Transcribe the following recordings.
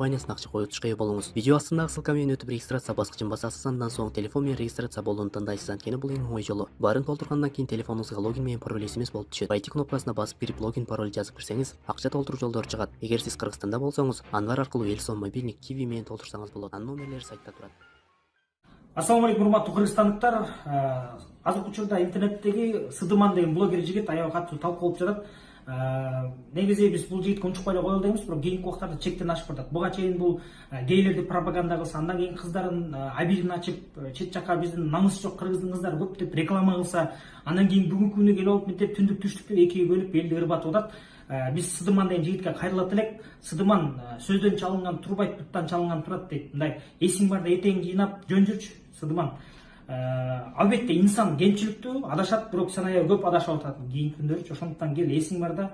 Вайнесін ақша қойып шыға болыңыз. Видео астындағы ссылкамен өтіп регистрация басқышын басасыз, андан соң телефонмен регистрация болуын таңдайсыз. Анткени бул эң оңой жолу. Барын толтургандан кийин телефонуңузга логин менен пароль SMS болуп түшөт. Войти кнопкасына басып кирип логин пароль жазып кирсеңиз, акча толтуруу жолдору чыгат. Эгер сиз Кыргызстанда болсоңуз, Анвар аркылуу Элсон мобильник Kiwi менен толтурсаңыз болот. Анын номерлери сайтта турат. Ассаламу алейкум, урматтуу кыргызстандыктар. Азыркы учурда интернеттеги Сыдыман деген блогер жигит аябай катуу талкуу болуп жатат. Негизи биз бул жигитке унчукпай эле кое албайбыз, бирок кийинки убактарда чектен ашып баратат. Буга чейин бул гейлерди пропаганда кылса, андан кийин кыздардын абийин ачып, чет жака биздин намыс жок кыргыздын кыздары көп деп реклама кылса, андан кийин бүгүнкү күнү келип алып мынтип түндүк түштүк деп экиге бөлүп элди ырбатып атат. Биз Сыдыман деген жигитке кайрылат элек. Сыдыман сөздөн чалынган турбайт, буттан чалынган турат дейт. Мындай эсиң барда этең жыйнап жөн жүрчү Сыдыман. Албетте инсан кемчиликтүү, адашат, бирок сен аябай көп адашып атат кийинки күндөрүчү. Ошондуктан кел эсиң барда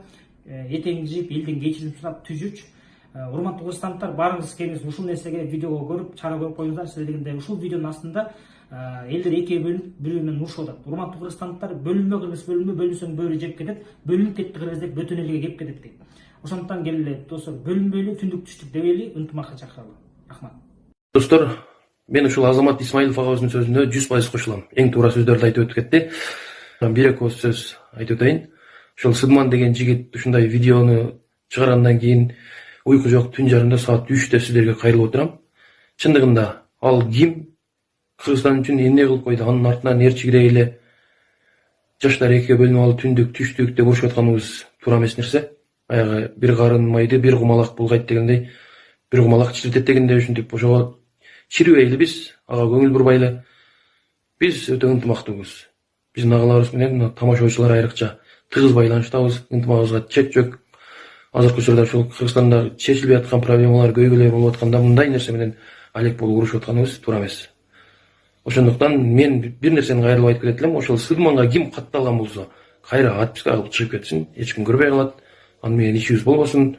этеңди жыйып элден кечирим сурап түзүчү. Урматтуу кыргызстандыктар, баарыңыз келиңиз ушул нерсеге видеого көрүп, чара көрүп коюңуздар. Силер дегенде ушул видеонун астында элдер экиге бөлүнүп, бири менен урушуп атат. Урматтуу кыргызстандыктар, бөлүнбө кыргыз, бөлүнсөң бөөрү жеп кетет, бөлүнүп кетти кыргыз деп бөтөн элге кеп кетет дейт. Ошондуктан келе достор, бөлүнбөйлү, түндүк түштүк дебейли, ынтымакка чакыралы. Рахмат. Достор, мен ушул Азамат Исмаилов агабыздын сөзүнө 100% кошулам. Эң туура сөздөрдү айтып өтүп кетти. Бир-эки ооз сөз айтып өтөйүн. Ушул Сыдыман деген жигит ушундай видеону чыгаргандан кийин уйку жок түн жарымда саат 3-тө сиздерге кайрылып отурам. Чындыгында ал ким? Кыргызстан үчүн эмне кылып койду? Анын артынан ээрчигирей эле жаштар экиге бөлүнүп алып түндүк түштүк деп урушуп атканыбыз туура эмес нерсе. Аягы бир карын майды бир кумалак булгайт дегендей, бир кумалак чиритет дегендей ушинтип ошого чирибейли биз, ага көңүл бурбайлы. Биз өтө ынтымактуубуз. Биздин агаларыбыз менен тамашачылар айрыкча тыгыз байланыштабыз, ынтымагыбызга чет жок. Азыркы учурда ушул Кыргызстанда чечилбей аткан проблемалар көйгөйлөр болуп атканда мындай нерсе менен алек болуп урушуп атканыбыз туура эмес. Ошондуктан мен бир нерсени кайрылып айтып кетет элем. Ошол Сыдыманга ким катталган болсо, кайра отписка кылып чыгып кетсин, эч ким көрбөй калат. Аны менен ишибиз болбосун.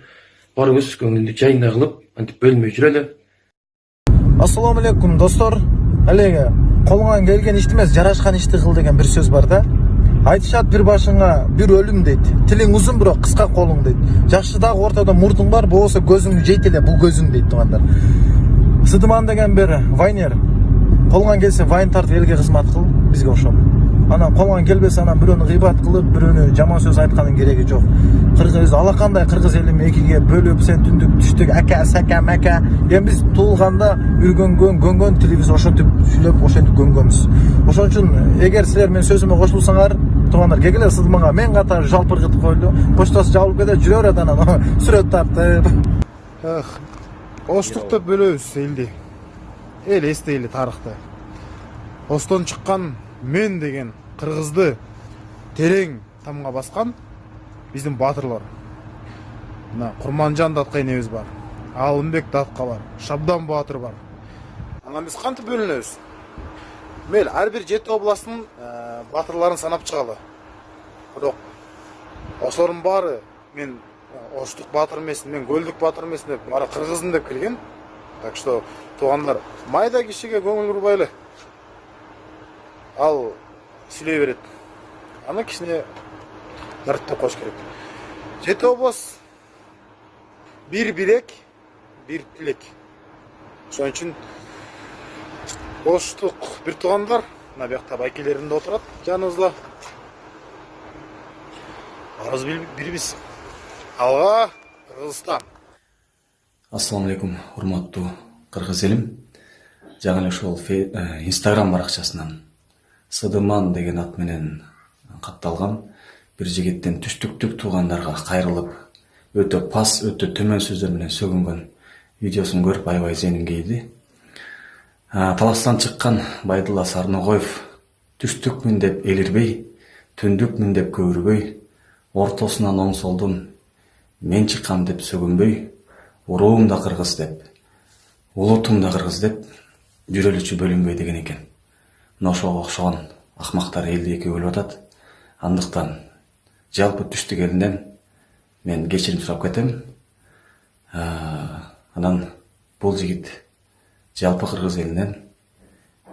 Баарыбыз көңүлдү жайында кылып, антип бөлүнбөй жүрөлү. Ассаламу алейкум достор. Алеге колуңан келген ишти эмес, жарашкан ишти кыл деген бир сөз бар да. Айтышат бир башыңа бир өлүм дейт. Тилиң узун бирок кыска колуң дейт. Жакшы дагы ортодо мурдуң бар, болбосо көзүңдү жейт эле бул көзүң дейт туугандар. Сыдыман деген бир вайнер. Колуңан келсе вайн тартып элге кызмат кыл, бизге ошол. Анан колуңан келбесе анан бирөөнү гыйбат кылып, бирөөнү жаман сөз айткандын кереги жок. Кыргыз алакандай кыргыз элин экиге бөлүп, сен түндүк түштүк ака сака мака. Эми биз туулганда үргөнгөн тилибиз ошентип сүйлөп, ошентип көнгөнбүз. Ошон үчүн эгер силер менин сөзүмө кошулсаңар, туугандар, кегиле Сыдыманга мен катары жалпыргытып койлу. Почтасы жабылып кетет, жүрө берет анан сүрөт тартып. Оштук деп бөлөбүз элди. Эл эстейли тарыхты. Остон чыккан мен деген кыргызды терең тамга баскан биздин батырлар. Мына Курманжан датка энебиз бар. Алымбек датка бар. Шабдан Баатыр бар. Анан биз кантип бөлүнөбүз? Мел ар бир 7 областтын батырларын санап чыгалы. Бирок ошолордун баары мен Оштук Баатыр эмесмин, мен Көлдүк Баатыр эмесмин деп баары кыргыздын деп келген. Так что туугандар, майда кишиге көңүл бурбайлы. Ал сүйлөй берет. Аны кишине ырттап коюш керек. 7 область бир билек, бир тилек. Ошон үчүн Оштук бир туугандар, мына бuyakта байкелеринде отурат жаныбызда. Баарыбыз бирбиз. Алга Кыргызстан. Ассаламу алейкум, урматтуу кыргыз элим. Жаңы эле ошол Instagram баракчасынан Сыдыман деген ат менен катталган бир жигиттин түштүктүк туугандарга кайрылып, өтө пас, өтө төмөн сөздөр менен сөгүнгөн видеосун көрүп аябай зеним кейди. Таластан чыккан Байдулла Сарногоев түштүкмүн деп элирбей, түндүкмүн деп көөрүбөй, ортосунан оң солдун мен чыккам деп сөгүнбөй, уруум да кыргыз деп, улутум да кыргыз деп жүрөлүчү бөлүнбөй деген экен. Мына ошого окшогон акмактар элди экиге бөлүп атат. Андыктан жалпы түштүк элинен мен кечирим сурап кетем. Анан бул жигит жалпы кыргыз элинен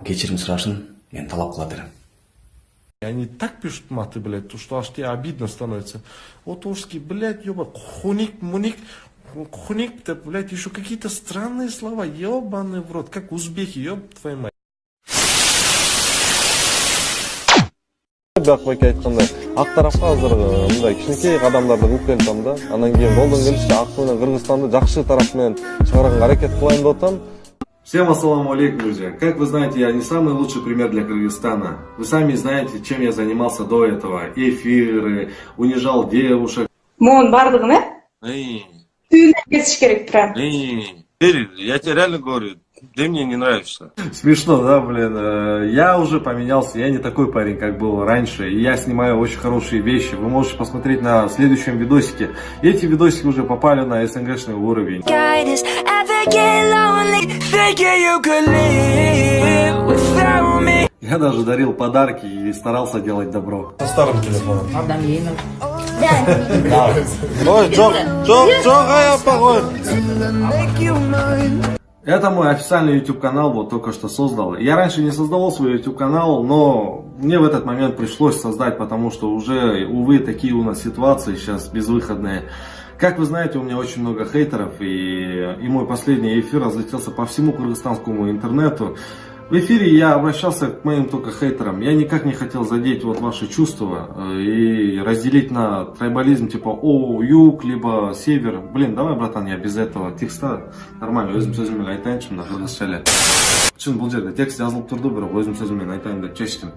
кечирим сурашын мен талап кылат элем. Они так пишут маты, блядь, что аж тебе обидно становится. Вот ужский, блядь, ёба, хуник, муник, хуник, блядь, еще какие-то странные слова, ебаный в рот, как узбеки, еб твою мать. Бакбайке айткандай ак тарапка азыр мындай кичинекей кадамдарды бүккен атам да. Анан кийин колдон келишинче ак менен Кыргызстанды жакшы тарап менен чыгарганга аракет кылайын деп атам. Всем ассаламу алейкум, друзья. Как вы знаете, я не самый лучший пример для Кыргызстана. Вы сами знаете, чем я занимался до этого. Эфиры, унижал девушек. Моун бардыгын, түйүнөн кесиш керек прям. Я тебе реально говорю, ты мне не нравишься. Смешно, да, блин. Я уже поменялся, я не такой парень, как был раньше. И я снимаю очень хорошие вещи. Вы можете посмотреть на следующем видосике. Эти видосики уже попали на СНГшный уровень. Я даже дарил подарки и старался делать добро. Со старым телефоном. Ой, жок, аяпа кой. Это мой официальный YouTube канал, вот только что создал. Я раньше не создавал свой YouTube канал, но мне в этот момент пришлось создать, потому что уже, увы, такие у нас ситуации сейчас безвыходные. Как вы знаете, у меня очень много хейтеров, и мой последний эфир разлетелся по всему кыргызстанскому интернету. В эфире я обращался к моим только хейтерам. Я никак не хотел задеть вот ваши чувства и разделить на трайбализм типа о, юг, либо север. Блин, давай, братан, я без этого текста нормально өзім сөзіммен айтайыншы мына кыргызча эле. Чын бул жерде текст жазылып турду, бирок өзім сөзіммен айтайын деп чечтим.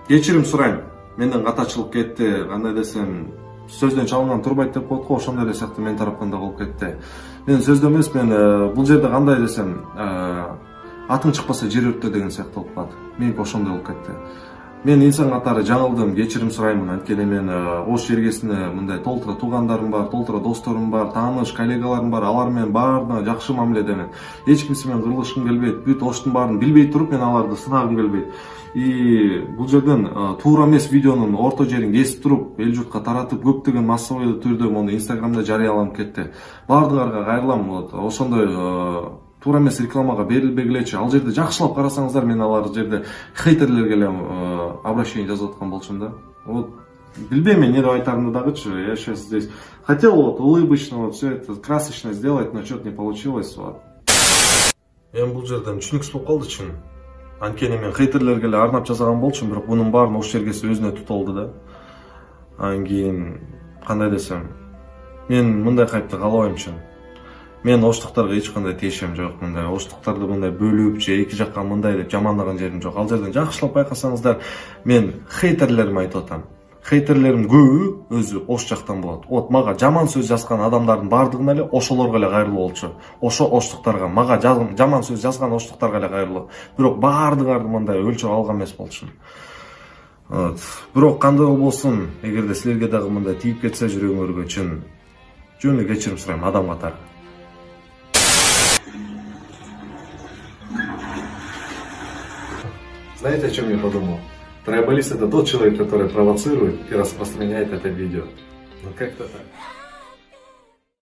Кечирим сурайм. Менден ката чыгып кетти, кандай десем, сөздөн чалынган турбайт деп коет го, ошондой эле сыяктуу менин тараптан да болуп кетти. Мен сөздө эмес, мен бул жерде кандай десем, атың чыкпаса жер өрттө деген сыяктуу болуп калат. Меники ошондой болуп кетти. Мен инсан катары жаңылдым, кечирим сураймын. Анткени мен Ош жергесине мындай толтура туугандарым бар, толтура досторум бар, тааныш, коллегаларым бар. Алар менен баарына жакшы мамиледемин. Эч кимсе менен кырылышкым келбейт. Бүт Оштун баарын билбей туруп мен аларды сынагым келбейт. И бул жерден туура эмес видеонун орто жерин кесип туруп, эл журтка таратып, көптөгөн массовый түрдө мону Инстаграмда жарыяланып кетти. Баардыгыңарга кайрылам, вот ошондой туура эмес рекламага берилбегилечи. Ал жерде жакшылап карасаңыздар, мен алар жерде хейтерлерге эле обращение жазып аткан болчумун да. Вот билбейм мен эмне деп айтарымды дагычы. Я сейчас здесь хотел вот улыбочно вот все это красочно сделать, но что-то не получилось. Вот. Мен бул жерден түшүнүксүз болуп калды чын. Анткени мен хейтерлерге эле арнап жасаган болчумун, бирок бунун баарын Ош жергеси өзүнө тутулду да. Анан кийин кандай десем, мен мындай кайпты каалабайм чын. Мен оштуктарга эч кандай тиешем жок, мындай оштуктарды мындай бөлүп же эки жакка мындай деп жамандаган жерим жок. Ал жерден жакшылап байкасаңыздар, мен хейтерлеримди айтып атам. Хейтерлерим көбү өзү Ош жактан болот. Вот мага жаман сөз жазган адамдардын баардыгына эле ошолорго эле кайрылуу болчу. Ошо оштуктарга, мага жаман сөз жазган оштуктарга эле кайрылуу. Бирок баардыгарды мындай өлчөп алган эмес болчумун. Вот. Бирок кандай болбосун, эгерде силерге дагы мындай тийип кетсе жүрөгүңөргө чын жөн эле кечирим сурайм адам катары. Знаете, о чем я подумал? Трайбалист — это тот человек, который провоцирует и распространяет это видео. Ну как-то так.